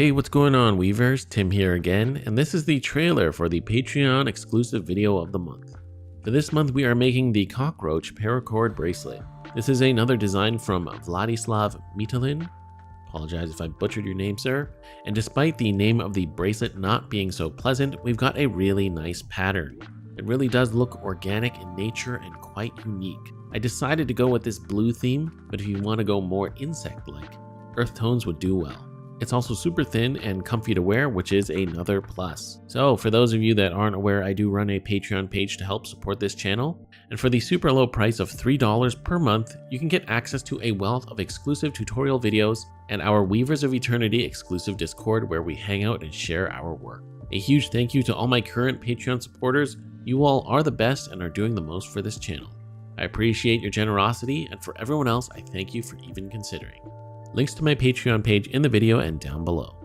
Hey, what's going on, Weavers? Tim here again, and this is the trailer for the Patreon exclusive video of the month. For this month, we are making the Cockroach Paracord bracelet. This is another design from Vladislav Mitalin. Apologize if I butchered your name, sir. And despite the name of the bracelet not being so pleasant, we've got a really nice pattern. It really does look organic in nature and quite unique. I decided to go with this blue theme, but if you want to go more insect-like, earth tones would do well. It's also super thin and comfy to wear, which is another plus. So for those of you that aren't aware, I do run a Patreon page to help support this channel. And for the super low price of $3 per month, you can get access to a wealth of exclusive tutorial videos and our Weavers of Eternity exclusive Discord where we hang out and share our work. A huge thank you to all my current Patreon supporters. You all are the best and are doing the most for this channel. I appreciate your generosity, and for everyone else, I thank you for even considering. Links to my Patreon page in the video and down below.